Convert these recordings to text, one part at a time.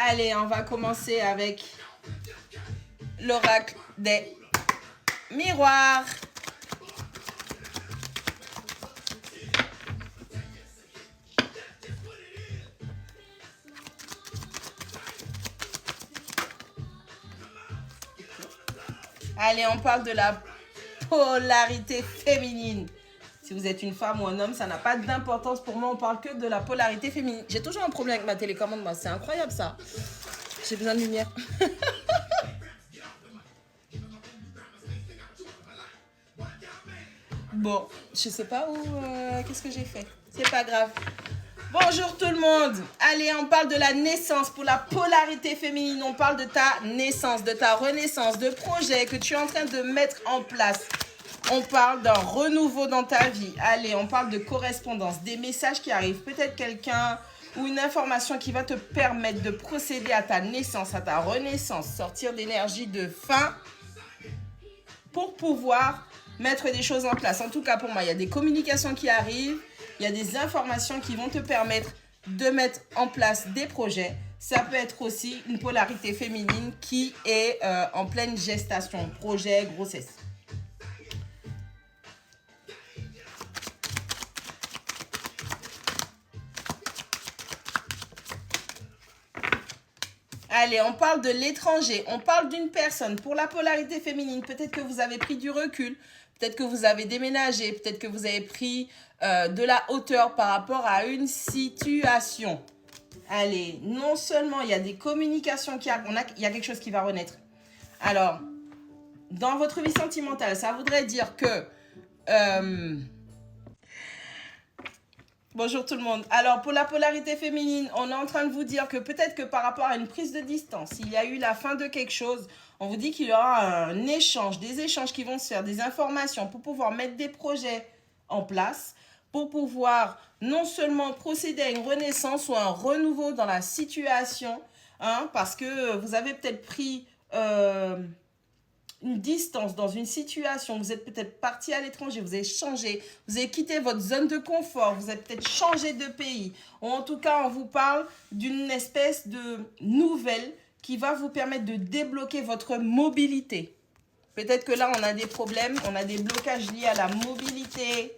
Allez, on va commencer avec l'oracle des miroirs. Allez, on parle de la polarité féminine. Si vous êtes une femme ou un homme, ça n'a pas d'importance pour moi. On parle que de la polarité féminine. J'ai toujours un problème avec ma télécommande, moi. C'est incroyable, ça. J'ai besoin de lumière. Bon, je sais pas où... qu'est-ce que j'ai fait? C'est pas grave. Bonjour tout le monde. Allez, on parle de la naissance. Pour la polarité féminine, on parle de ta naissance, de ta renaissance, de projets que tu es en train de mettre en place. On parle d'un renouveau dans ta vie. Allez, on parle de correspondance, des messages qui arrivent. Peut-être quelqu'un ou une information qui va te permettre de procéder à ta naissance, à ta renaissance, sortir d'énergie de fin pour pouvoir mettre des choses en place. En tout cas, pour moi, il y a des communications qui arrivent. Il y a des informations qui vont te permettre de mettre en place des projets. Ça peut être aussi une polarité féminine qui est en pleine gestation, projet, grossesse. Allez, on parle de l'étranger, on parle d'une personne. Pour la polarité féminine, peut-être que vous avez pris du recul, peut-être que vous avez déménagé, peut-être que vous avez pris de la hauteur par rapport à une situation. Allez, non seulement il y a des communications il y a quelque chose qui va renaître. Alors, dans votre vie sentimentale, ça voudrait dire que... Bonjour tout le monde. Alors, pour la polarité féminine, on est en train de vous dire que peut-être que par rapport à une prise de distance, il y a eu la fin de quelque chose, on vous dit qu'il y aura un échange, des échanges qui vont se faire, des informations pour pouvoir mettre des projets en place, pour pouvoir non seulement procéder à une renaissance ou un renouveau dans la situation, hein, parce que vous avez peut-être pris... une distance dans une situation, vous êtes peut-être parti à l'étranger, vous avez changé, vous avez quitté votre zone de confort, vous avez peut-être changé de pays. Ou en tout cas, on vous parle d'une espèce de nouvelle qui va vous permettre de débloquer votre mobilité. Peut-être que là, on a des problèmes, on a des blocages liés à la mobilité.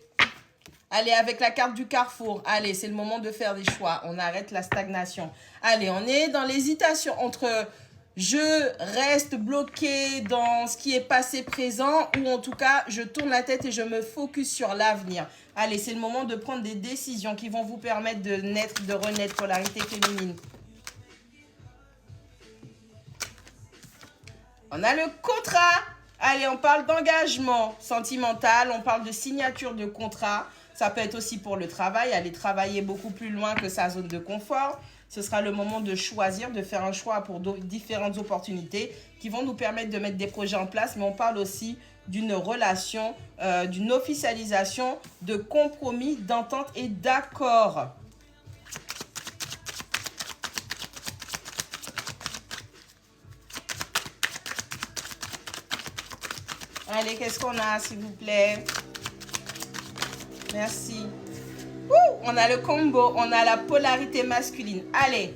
Allez, avec la carte du carrefour, allez, c'est le moment de faire des choix. On arrête la stagnation. Allez, on est dans l'hésitation entre... je reste bloqué dans ce qui est passé présent ou en tout cas, je tourne la tête et je me focus sur l'avenir. Allez, c'est le moment de prendre des décisions qui vont vous permettre de naître, de renaître, polarité féminine. On a le contrat. Allez, on parle d'engagement sentimental, on parle de signature de contrat. Ça peut être aussi pour le travail, aller travailler beaucoup plus loin que sa zone de confort. Ce sera le moment de choisir, de faire un choix pour différentes opportunités qui vont nous permettre de mettre des projets en place. Mais on parle aussi d'une relation, d'une officialisation, de compromis, d'entente et d'accord. Allez, qu'est-ce qu'on a, s'il vous plaît? Merci. On a le combo, on a la polarité masculine. Allez,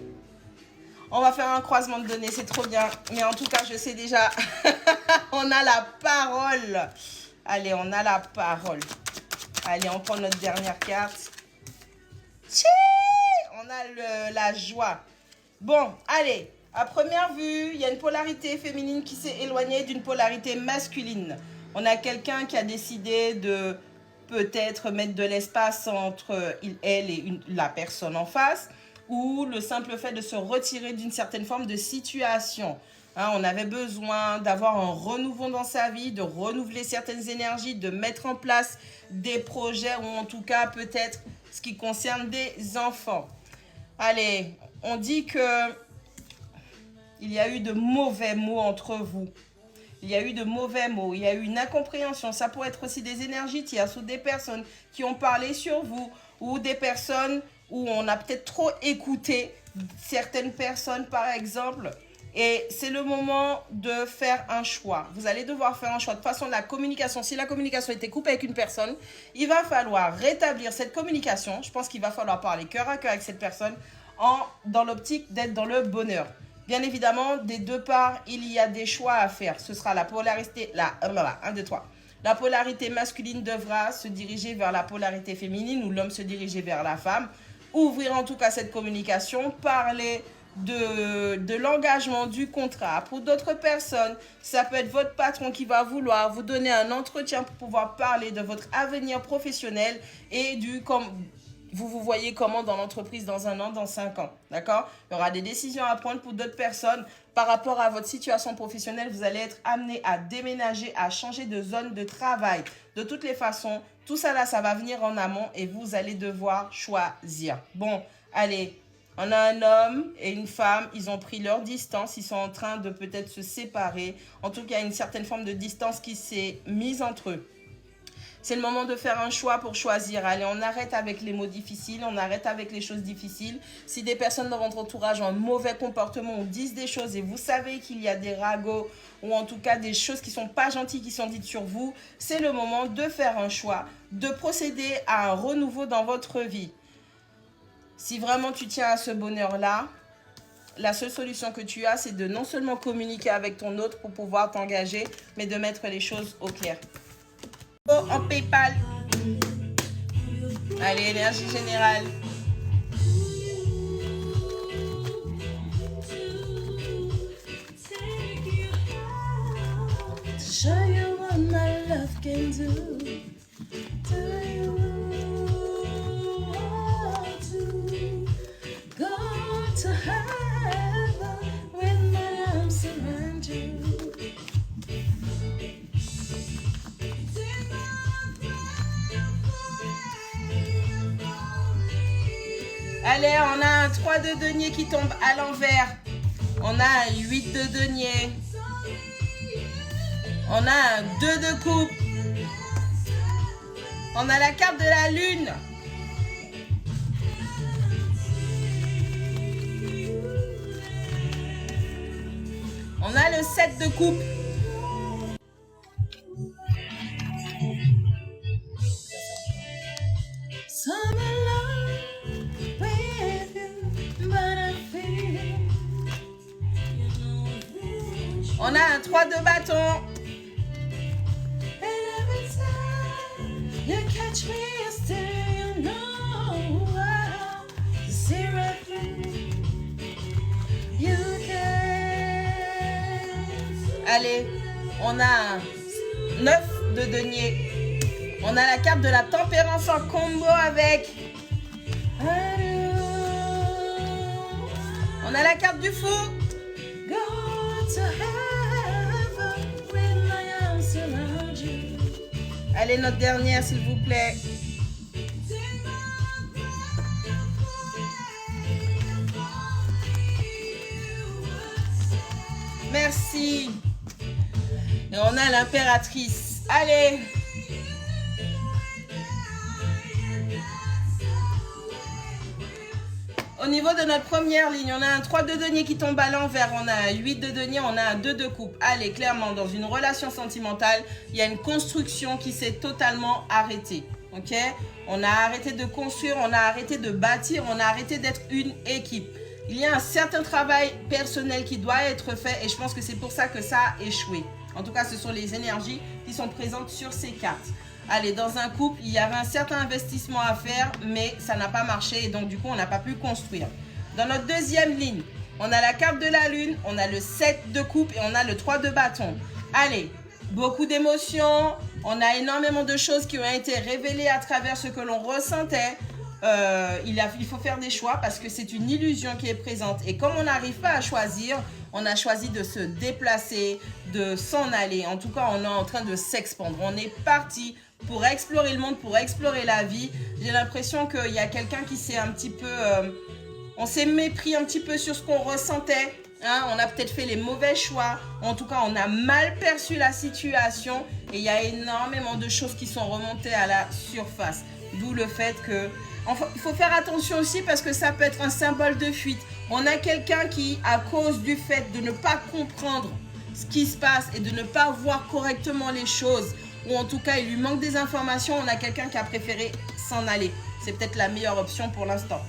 on va faire un croisement de données, c'est trop bien. Mais en tout cas, je sais déjà, on a la parole. Allez, on a la parole. Allez, on prend notre dernière carte. On a la joie. Bon, allez, à première vue, il y a une polarité féminine qui s'est éloignée d'une polarité masculine. On a quelqu'un qui a décidé de... peut-être mettre de l'espace entre elle et la personne en face, ou le simple fait de se retirer d'une certaine forme de situation. Hein, on avait besoin d'avoir un renouveau dans sa vie, de renouveler certaines énergies, de mettre en place des projets, ou en tout cas peut-être ce qui concerne des enfants. Allez, on dit que il y a eu de mauvais mots entre vous. Il y a eu de mauvais mots, il y a eu une incompréhension. Ça pourrait être aussi des énergies tierces ou des personnes qui ont parlé sur vous ou des personnes où on a peut-être trop écouté certaines personnes, par exemple. Et c'est le moment de faire un choix. Vous allez devoir faire un choix. De toute façon, la communication, si la communication était coupée avec une personne, il va falloir rétablir cette communication. Je pense qu'il va falloir parler cœur à cœur avec cette personne dans l'optique d'être dans le bonheur. Bien évidemment, des deux parts, il y a des choix à faire. Ce sera la polarité, La polarité masculine devra se diriger vers la polarité féminine ou l'homme se diriger vers la femme. Ouvrir en tout cas cette communication, parler de l'engagement du contrat. Pour d'autres personnes, ça peut être votre patron qui va vouloir vous donner un entretien pour pouvoir parler de votre avenir professionnel et vous voyez comment dans l'entreprise dans 1 an, dans 5 ans. D'accord? Il y aura des décisions à prendre pour d'autres personnes. Par rapport à votre situation professionnelle, vous allez être amené à déménager, à changer de zone de travail. De toutes les façons, tout ça là, ça va venir en amont et vous allez devoir choisir. Bon, allez, on a un homme et une femme, ils ont pris leur distance, ils sont en train de peut-être se séparer. En tout cas, il y a une certaine forme de distance qui s'est mise entre eux. C'est le moment de faire un choix pour choisir. Allez, on arrête avec les mots difficiles, on arrête avec les choses difficiles. Si des personnes dans votre entourage ont un mauvais comportement ou disent des choses et vous savez qu'il y a des ragots ou en tout cas des choses qui ne sont pas gentilles qui sont dites sur vous, c'est le moment de faire un choix, de procéder à un renouveau dans votre vie. Si vraiment tu tiens à ce bonheur-là, la seule solution que tu as, c'est de non seulement communiquer avec ton autre pour pouvoir t'engager, mais de mettre les choses au clair. En PayPal. Allez, énergie générale. Show you what my love can do. Do you want to go to heaven when my arms around you? Allez, on a un 3 de denier qui tombe à l'envers. On a un 8 de denier. On a un 2 de coupe. On a la carte de la lune. On a le 7 de coupe. On a un 3 de bâton. Allez, on a un 9 de denier. On a la carte de la tempérance en combo avec. On a la carte du fou. Allez, notre dernière, s'il vous plaît. Merci. Et on a l'impératrice. Allez. Au niveau de notre première ligne, on a un 3 de denier qui tombe à l'envers, on a un 8 de denier, on a un 2 de coupe. Allez, clairement, dans une relation sentimentale, il y a une construction qui s'est totalement arrêtée. Ok? On a arrêté de construire, on a arrêté de bâtir, on a arrêté d'être une équipe. Il y a un certain travail personnel qui doit être fait et je pense que c'est pour ça que ça a échoué. En tout cas, ce sont les énergies qui sont présentes sur ces cartes. Allez, dans un couple, il y avait un certain investissement à faire, mais ça n'a pas marché et donc du coup, on n'a pas pu construire. Dans notre deuxième ligne, on a la carte de la lune, on a le 7 de coupe et on a le 3 de bâton. Allez, beaucoup d'émotions, on a énormément de choses qui ont été révélées à travers ce que l'on ressentait. Il faut faire des choix parce que c'est une illusion qui est présente. Et comme on n'arrive pas à choisir, on a choisi de se déplacer, de s'en aller. En tout cas, on est en train de s'expandre. On est parti pour explorer le monde, pour explorer la vie. J'ai l'impression qu'il y a quelqu'un qui s'est un petit peu... on s'est mépris un petit peu sur ce qu'on ressentait. Hein, on a peut-être fait les mauvais choix. En tout cas, on a mal perçu la situation. Et il y a énormément de choses qui sont remontées à la surface. D'où le fait que... il faut faire attention aussi parce que ça peut être un symbole de fuite. On a quelqu'un qui, à cause du fait de ne pas comprendre ce qui se passe et de ne pas voir correctement les choses, ou en tout cas, il lui manque des informations, on a quelqu'un qui a préféré s'en aller. C'est peut-être la meilleure option pour l'instant.